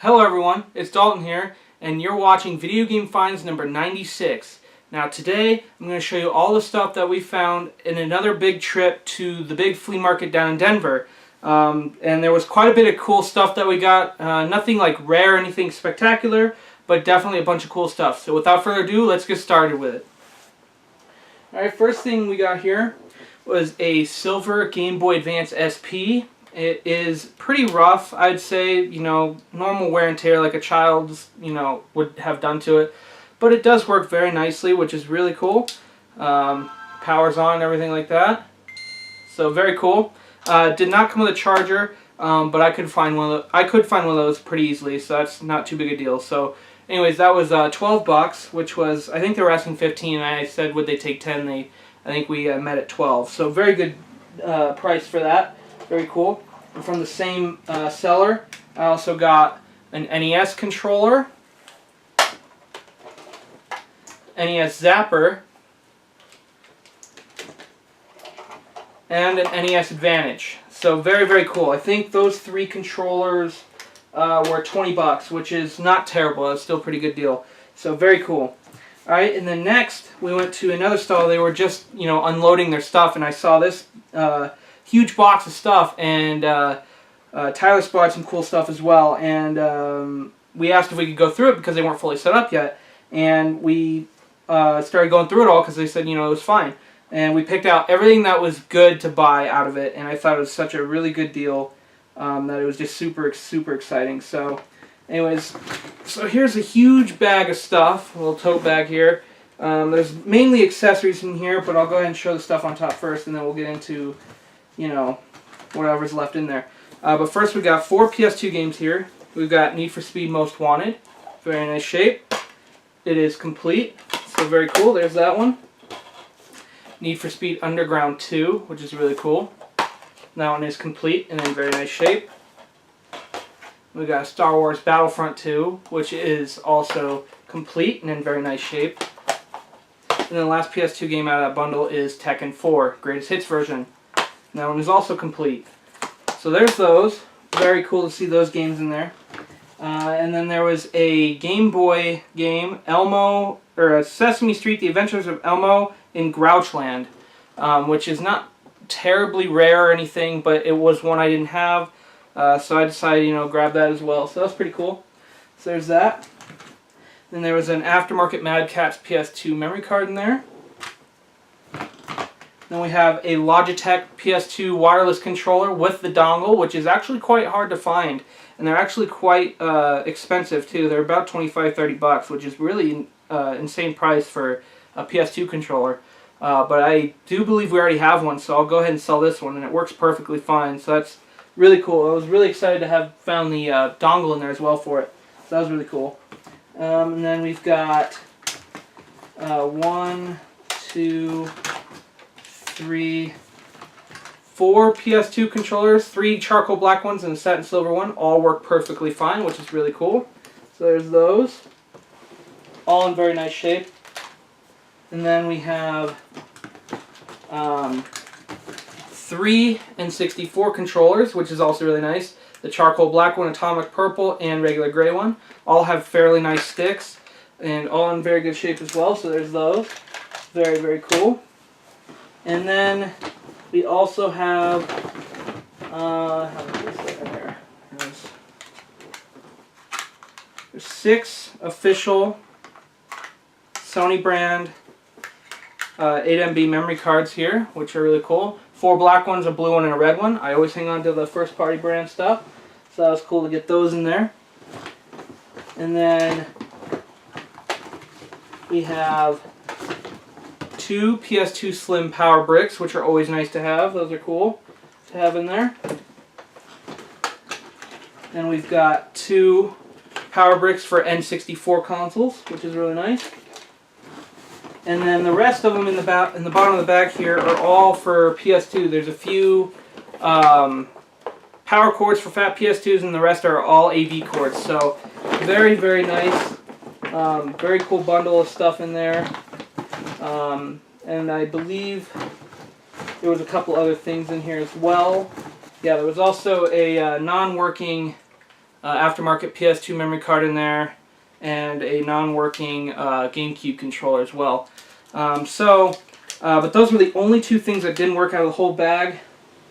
Hello everyone, it's Dalton here, and you're watching Video Game Finds number 96. Now today, I'm going to show you all the stuff that we found in another big trip to the big flea market down in Denver. And there was quite a bit of cool stuff that we got. Nothing like rare or anything spectacular, but definitely a bunch of cool stuff. So without further ado, let's get started with it. Alright, first thing we got here was a silver Game Boy Advance SP. It is pretty rough, I'd say, normal wear and tear like a child's, would have done to it. But it does work very nicely, which is really cool. Powers on and everything like that. So very cool. Did not come with a charger, but I could find one of those pretty easily, so that's not too big a deal. So anyways, that was $12, which was, I think they were asking 15, and I said would they take 10. I think we met at 12. So very good price for that. Very cool. And from the same seller, I also got an NES controller, NES Zapper, and an NES Advantage. So very, very cool. I think those three controllers were $20, which is not terrible. It's still a pretty good deal. So very cool. Alright, and then next we went to another stall. They were just, unloading their stuff, and I saw this huge box of stuff, and Tyler spotted some cool stuff as well, and we asked if we could go through it because they weren't fully set up yet, and we started going through it all because they said, it was fine, and we picked out everything that was good to buy out of it, and I thought it was such a really good deal that it was just super, super exciting. So anyways, so here's a huge bag of stuff, a little tote bag here. There's mainly accessories in here, but I'll go ahead and show the stuff on top first, and then we'll get into whatever's left in there. But first we got 4 PS2 games here. We've got Need for Speed Most Wanted. Very nice shape. It is complete. So very cool. There's that one. Need for Speed Underground 2, which is really cool. That one is complete and in very nice shape. We got Star Wars Battlefront 2, which is also complete and in very nice shape. And then the last PS2 game out of that bundle is Tekken 4, Greatest Hits version. And that one is also complete. So there's those. Very cool to see those games in there. And then there was a Game Boy game, Elmo, or Sesame Street: The Adventures of Elmo in Grouchland, which is not terribly rare or anything, but it was one I didn't have. So I decided, grab that as well. So that's pretty cool. So there's that. Then there was an aftermarket Mad Catz PS2 memory card in there. Then we have a Logitech PS2 wireless controller with the dongle, which is actually quite hard to find. And they're actually quite expensive too. They're about $25–30, which is really insane price for a PS2 controller. But I do believe we already have one, so I'll go ahead and sell this one, and it works perfectly fine. So that's really cool. I was really excited to have found the dongle in there as well for it. So that was really cool. And then we've got 1, 2, 3, 4 PS2 controllers, 3 charcoal black ones and a satin silver one. All work perfectly fine, which is really cool. So there's those. All in very nice shape. And then we have 3 N64 controllers, which is also really nice. The charcoal black one, atomic purple, and regular gray one. All have fairly nice sticks, and all in very good shape as well. So there's those. Very, very cool. And then we also have, there's 6 official Sony brand 8MB memory cards here, which are really cool. 4 black ones, a blue one, and a red one. I always hang on to the first party brand stuff, so that was cool to get those in there. And then we have 2 PS2 Slim Power Bricks, which are always nice to have. Those are cool to have in there. And we've got 2 Power Bricks for N64 consoles, which is really nice. And then the rest of them in the bottom of the bag here are all for PS2. There's a few power cords for fat PS2s, and the rest are all AV cords. So very, very nice. Very cool bundle of stuff in there. And I believe there was a couple other things in here as well. Yeah, there was also a non-working aftermarket PS2 memory card in there, and a non-working GameCube controller as well. But those were the only two things that didn't work out of the whole bag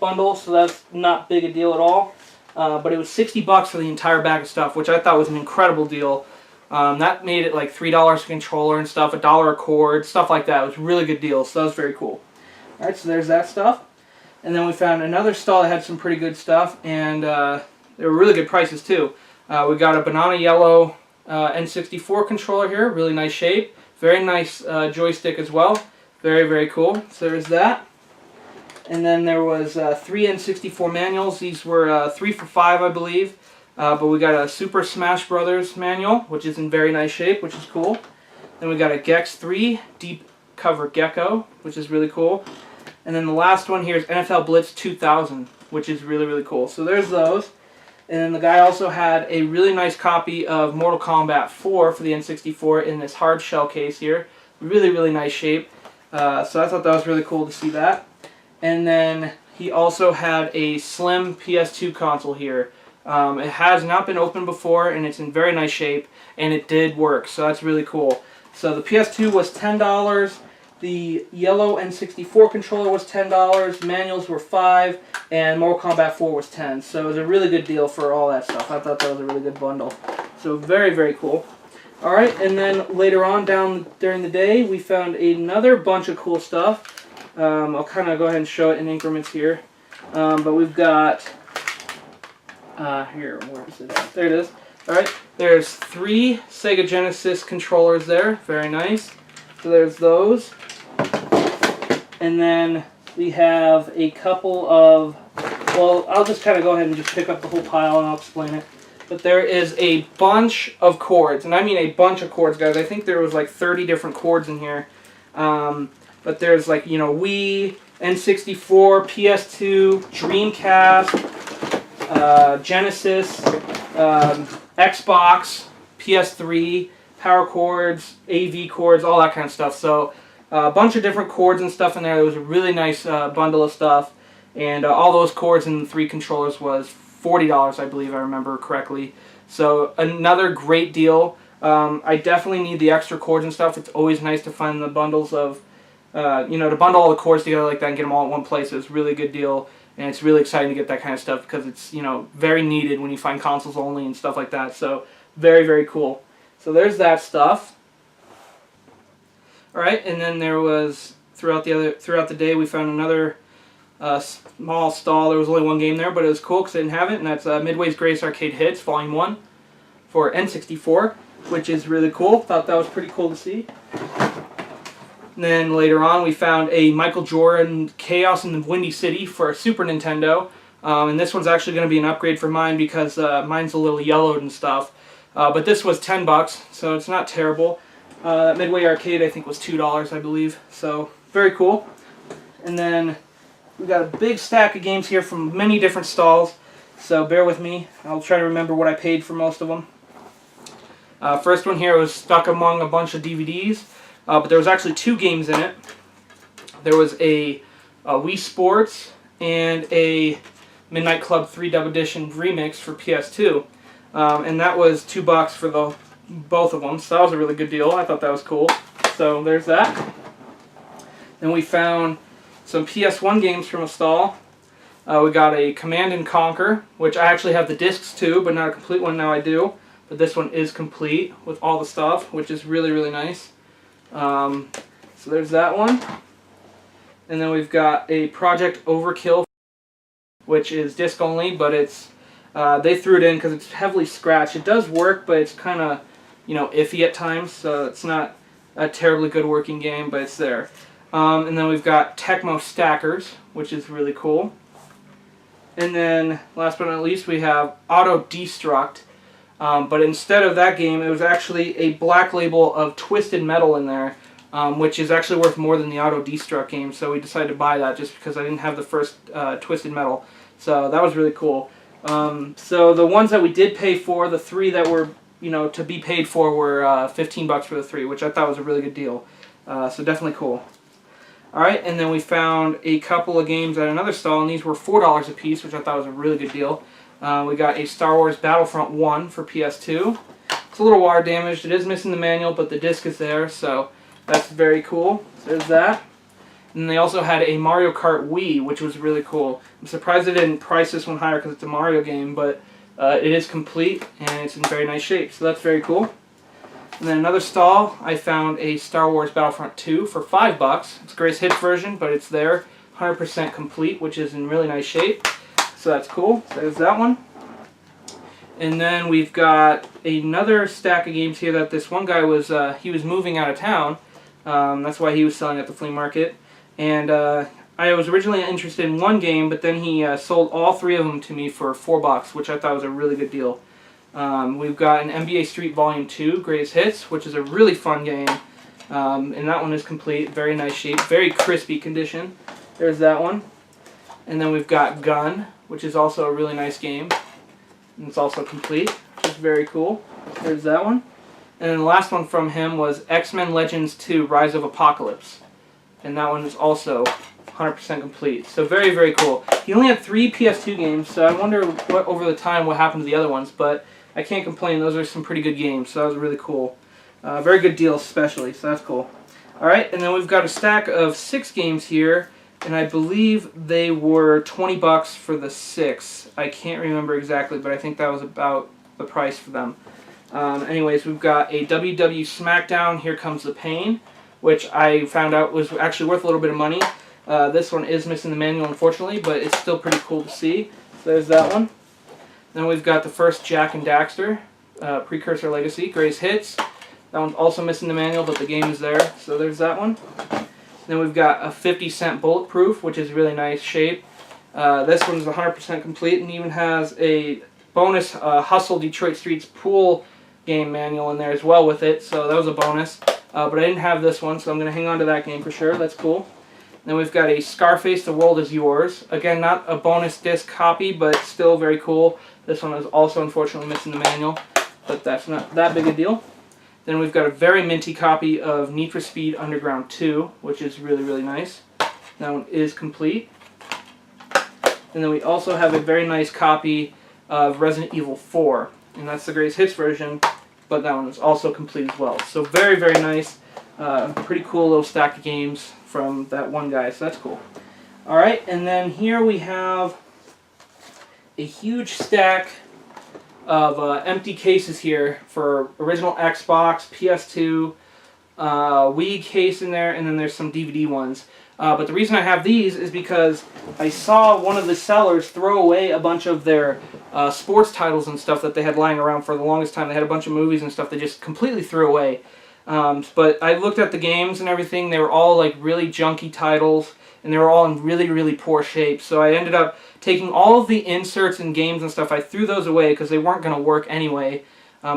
bundle, so that's not big a deal at all. But it was $60 for the entire bag of stuff, which I thought was an incredible deal. That made it like $3 a controller and stuff, $1 a cord, stuff like that. It was a really good deal, so that was very cool. Alright, so there's that stuff. And then we found another stall that had some pretty good stuff, and they were really good prices too. We got a banana yellow N64 controller here, really nice shape. Very nice joystick as well. Very, very cool. So there's that. And then there was 3 N64 manuals. These were 3 for $5, I believe. But we got a Super Smash Brothers manual, which is in very nice shape, which is cool. Then we got a Gex 3 Deep Cover Gecko, which is really cool. And then the last one here is NFL Blitz 2000, which is really, really cool. So there's those. And then the guy also had a really nice copy of Mortal Kombat 4 for the N64 in this hard shell case here. Really, really nice shape. So I thought that was really cool to see that. And then he also had a slim PS2 console here. It has not been opened before, and it's in very nice shape, and it did work, so that's really cool. So the PS2 was $10, the yellow N64 controller was $10, manuals were $5, and Mortal Kombat 4 was $10. So it was a really good deal for all that stuff. I thought that was a really good bundle. So very, very cool. Alright, and then later on during the day, we found another bunch of cool stuff. I'll kind of go ahead and show it in increments here. But we've got, here, where is it at? There it is. Alright, there's 3 Sega Genesis controllers there. Very nice. So there's those. And then we have a couple of, well, I'll just kind of go ahead and just pick up the whole pile and I'll explain it. But there is a bunch of cords, and I mean a bunch of cords, guys. I think there was like 30 different cords in here. But there's like, you know, Wii, N64, PS2, Dreamcast, Genesis, Xbox, PS3, power cords, AV cords, all that kind of stuff. So a bunch of different cords and stuff in there. It was a really nice bundle of stuff. And all those cords and the 3 controllers was $40, I believe, I remember correctly. So another great deal. I definitely need the extra cords and stuff. It's always nice to find the bundles of, you know, to bundle all the cords together like that and get them all in one place. It's a really good deal, and it's really exciting to get that kind of stuff because it's, you know, very needed when you find consoles only and stuff like that. So very, very cool. So there's that stuff. All right, and then there was throughout the day we found another small stall. There was only one game there, but it was cool because I didn't have it, and that's Midway's Greatest Arcade Hits Volume 1 for N64, which is really cool. Thought that was pretty cool to see. And then later on we found a Michael Jordan Chaos in the Windy City for Super Nintendo, and this one's actually going to be an upgrade for mine because mine's a little yellowed and stuff. But this was $10, so it's not terrible. Midway Arcade I think was $2, I believe. So very cool. And then we got a big stack of games here from many different stalls, so bear with me. I'll try to remember what I paid for most of them. First one here was stuck among a bunch of DVDs, but there was actually 2 games in it. There was a Wii Sports and a Midnight Club 3 Dub Edition Remix for PS2, and that was $2 for both of them, so that was a really good deal. I thought that was cool. So there's that. Then we found some PS1 games from a stall. We got a Command & Conquer, which I actually have the discs too, but not a complete one. Now I do. But this one is complete with all the stuff, which is really, really nice. So there's that one. And then we've got a Project Overkill, which is disc only, but it's they threw it in because it's heavily scratched. It does work, but it's kind of, you know, iffy at times, so it's not a terribly good working game, but it's there. And then we've got Tecmo Stackers, which is really cool. And then, last but not least, we have Auto Destruct. But instead of that game, it was actually a black label of Twisted Metal in there, which is actually worth more than the Auto Destruct game. So we decided to buy that just because I didn't have the first Twisted Metal. So that was really cool. So the ones that we did pay for, the 3 that were, you know, to be paid for, were $15 for the 3, which I thought was a really good deal. So definitely cool. Alright, and then we found a couple of games at another stall, and these were $4 a piece, which I thought was a really good deal. We got a Star Wars Battlefront 1 for PS2. It's a little water damaged. It is missing the manual, but the disc is there, so that's very cool. So there's that. And they also had a Mario Kart Wii, which was really cool. I'm surprised they didn't price this one higher because it's a Mario game, but it is complete and it's in very nice shape, so that's very cool. And then another stall, I found a Star Wars Battlefront 2 for $5. It's a Greatest Hits version, but it's there, 100% complete, which is in really nice shape. So that's cool. So there's that one. And then we've got another stack of games here that this one guy was, he was moving out of town. That's why he was selling at the flea market. And I was originally interested in one game, but then he sold all 3 of them to me for $4, which I thought was a really good deal. We've got an NBA Street Volume 2, Greatest Hits, which is a really fun game. And that one is complete, very nice shape, very crispy condition. There's that one. And then we've got Gun, which is also a really nice game. And it's also complete, which is very cool. There's that one. And then the last one from him was X-Men Legends 2, Rise of Apocalypse. And that one is also 100% complete. So very, very cool. He only had 3 PS2 games, so I wonder what over the time what happened to the other ones, but I can't complain. Those are some pretty good games, so that was really cool. Very good deal especially, so that's cool. Alright, and then we've got a stack of 6 games here, and I believe they were $20 for the 6. I can't remember exactly, but I think that was about the price for them. Anyways, we've got a WW SmackDown, Here Comes the Pain, which I found out was actually worth a little bit of money. This one is missing the manual, unfortunately, but it's still pretty cool to see. So there's that one. Then we've got the first Jack and Daxter, Precursor Legacy, Greatest Hits. That one's also missing the manual, but the game is there. So there's that one. Then we've got a 50-cent Bulletproof, which is really nice shape. This one's 100% complete and even has a bonus Hustle Detroit Streets pool game manual in there as well with it. So that was a bonus. But I didn't have this one, so I'm going to hang on to that game for sure. That's cool. Then we've got a Scarface, The World Is Yours. Again, not a bonus disc copy, but still very cool. This one is also unfortunately missing the manual, but that's not that big a deal. Then we've got a very minty copy of Need for Speed Underground 2, which is really, really nice. That one is complete. And then we also have a very nice copy of Resident Evil 4, and that's the Greatest Hits version, but that one is also complete as well. So very, very nice. Pretty cool little stack of games from that one guy, so that's cool. Alright, and then here we have a huge stack of empty cases here for original Xbox, PS2, Wii case in there, and then there's some DVD ones. But the reason I have these is because I saw one of the sellers throw away a bunch of their sports titles and stuff that they had lying around for the longest time. They had a bunch of movies and stuff they just completely threw away. But I looked at the games and everything. They were all like really junky titles, and they were all in really, really poor shape. So I ended up taking all of the inserts and games and stuff. I threw those away because they weren't going to work anyway,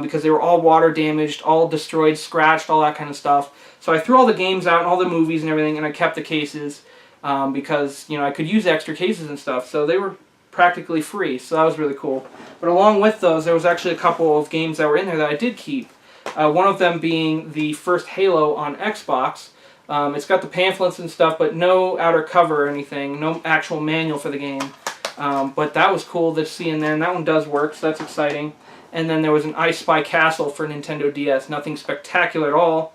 because they were all water damaged, all destroyed, scratched, all that kind of stuff. So I threw all the games out and all the movies and everything, and I kept the cases because, you know, I could use extra cases and stuff. So they were practically free, so that was really cool. But along with those, there was actually a couple of games that were in there that I did keep. One of them being the first Halo on Xbox. It's got the pamphlets and stuff, but no outer cover or anything, no actual manual for the game. But that was cool to see in there, and that one does work, so that's exciting. And then there was an I Spy Castle for Nintendo DS. Nothing spectacular at all,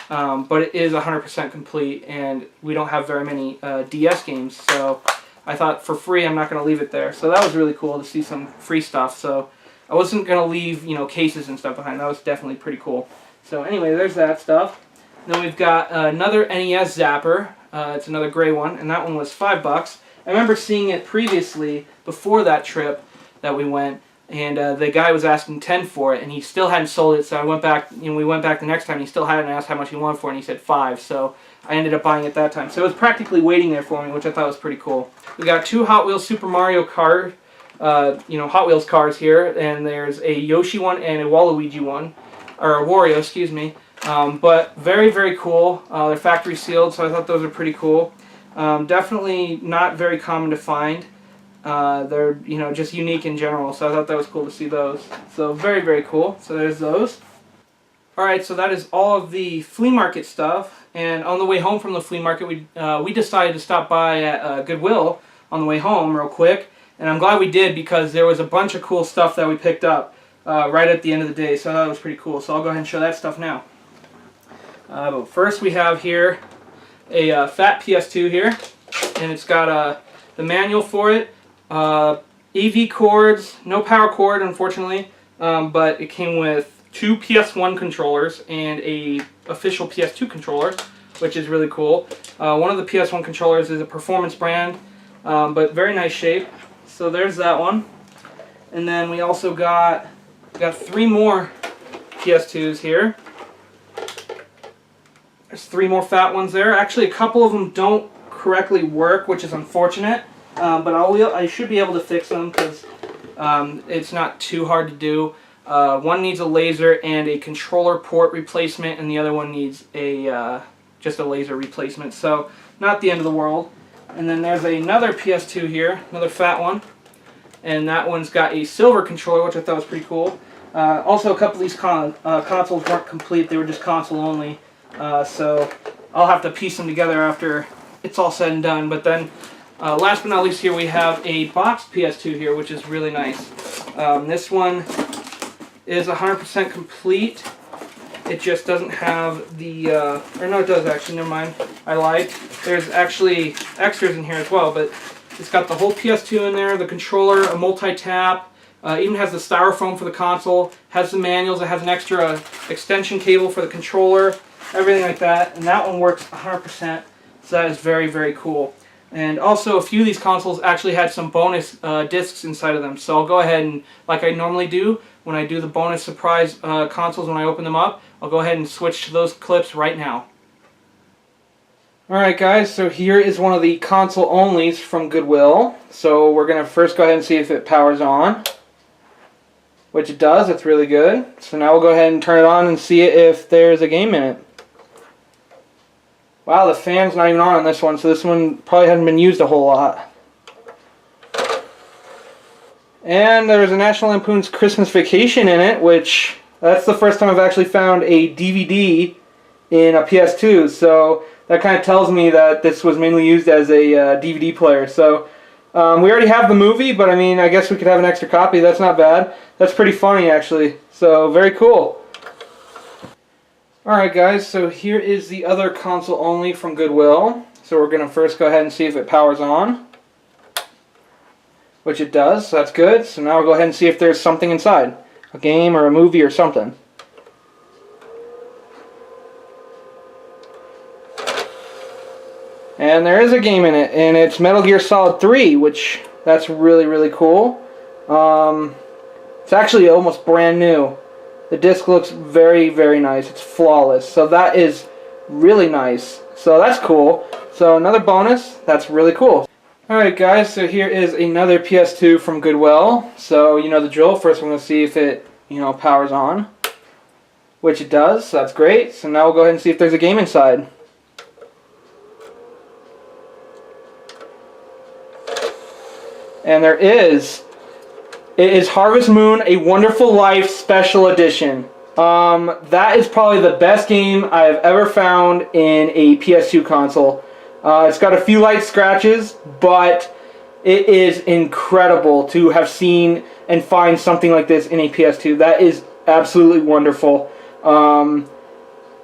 but it is 100% complete, and we don't have very many DS games, so I thought for free I'm not going to leave it there. So that was really cool to see some free stuff, so I wasn't going to leave, you know, cases and stuff behind. That was definitely pretty cool. So anyway, there's that stuff. Then we've got another NES Zapper. It's another gray one, and that one was $5. I remember seeing it previously before that trip that we went, and the guy was asking $10 for it, and he still hadn't sold it. So I went back, you know, we went back the next time, and he still hadn't asked how much he wanted for it, and he said $5. So I ended up buying it that time. So it was practically waiting there for me, which I thought was pretty cool. We got 2 Hot Wheels Super Mario Kart, you know, Hot Wheels cars here, and there's a Yoshi one and a Waluigi one, or a Wario, excuse me. But very, very cool. They're factory sealed, so I thought those are pretty cool. Definitely not very common to find. They're, you know, just unique in general, so I thought that was cool to see those. So very, very cool. So there's those. Alright, so that is all of the flea market stuff. And on the way home from the flea market, we decided to stop by at Goodwill on the way home real quick. And I'm glad we did because there was a bunch of cool stuff that we picked up right at the end of the day. So that was pretty cool. So I'll go ahead and show that stuff now. But first we have here a fat PS2 here. And it's got the manual for it. AV cords, no power cord unfortunately. But it came with 2 PS1 controllers and a official PS2 controller, which is really cool. One of the PS1 controllers is a performance brand, but very nice shape. So there's that one. And then we also got 3 more PS2s here. There's 3 more fat ones there. Actually, a couple of them don't correctly work, which is unfortunate. But I should be able to fix them because it's not too hard to do. One needs a laser and a controller port replacement, and the other one needs just a laser replacement. So not the end of the world. And then there's another PS2 here, another fat one, and that one's got a silver controller, which I thought was pretty cool. Also, a couple of these consoles weren't complete; they were just console only. So I'll have to piece them together after it's all said and done. But then, last but not least, here we have a boxed PS2 here, which is really nice. This one is 100% complete. It just doesn't have the, or no it does actually, never mind, I lied. There's actually extras in here as well, but it's got the whole PS2 in there, the controller, a multi-tap, even has the styrofoam for the console, has the manuals, it has an extra extension cable for the controller, everything like that, and that one works 100%, so that is very, very cool. And also, a few of these consoles actually had some bonus discs inside of them, so I'll go ahead and, like I normally do, when I do the bonus surprise consoles when I open them up, I'll go ahead and switch to those clips right now. Alright guys, so here is one of the console onlys from Goodwill. So we're going to first go ahead and see if it powers on. Which it does, it's really good. So now we'll go ahead and turn it on and see if there's a game in it. Wow, the fan's not even on this one, so this one probably hasn't been used a whole lot. And there's a National Lampoon's Christmas Vacation in it, which that's the first time I've actually found a DVD in a PS2. So that kind of tells me that this was mainly used as a DVD player. So we already have the movie, but I mean, I guess we could have an extra copy. That's not bad. That's pretty funny, actually. So very cool. Alright guys, so here is the other console only from Goodwill. So we're going to first go ahead and see if it powers on. Which it does, so that's good. So now we'll go ahead and see if there's something inside. A game or a movie or something. And there is a game in it, and it's Metal Gear Solid 3, which that's really, really cool. It's actually almost brand new. The disc looks very, very nice. It's flawless. So that is really nice. So that's cool. So another bonus. That's really cool. Alright guys, so here is another PS2 from Goodwill. So you know the drill. First we're going to see if it, powers on. Which it does, so that's great. So now we'll go ahead and see if there's a game inside. And there is. It is Harvest Moon, A Wonderful Life Special Edition. That is probably the best game I have ever found in a PS2 console. It's got a few light scratches, but it is incredible to have seen and find something like this in a PS2. That is absolutely wonderful.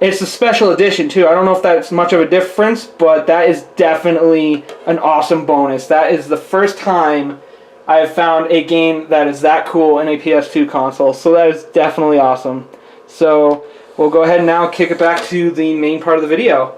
It's a special edition too. I don't know if that's much of a difference, but that is definitely an awesome bonus. That is the first time I have found a game that is that cool in a PS2 console, so that is definitely awesome. So we'll go ahead and now kick it back to the main part of the video.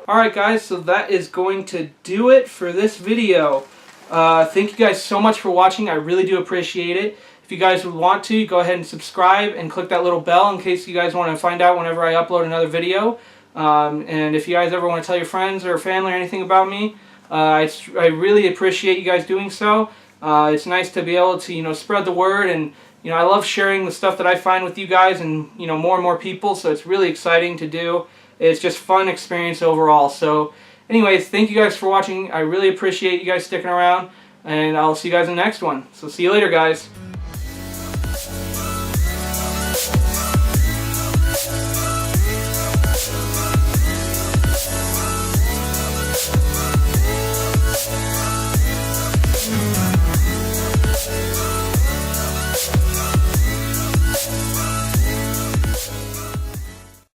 Alright guys, so that is going to do it for this video. Thank you guys so much for watching. I really do appreciate it. If you guys would want to, go ahead and subscribe and click that little bell in case you guys want to find out whenever I upload another video. And if you guys ever want to tell your friends or family or anything about me, I really appreciate you guys doing so. It's nice to be able to, spread the word, and I love sharing the stuff that I find with you guys and more and more people. So it's really exciting to do. It's just fun experience overall. So, anyways, thank you guys for watching. I really appreciate you guys sticking around, and I'll see you guys in the next one. So see you later, guys.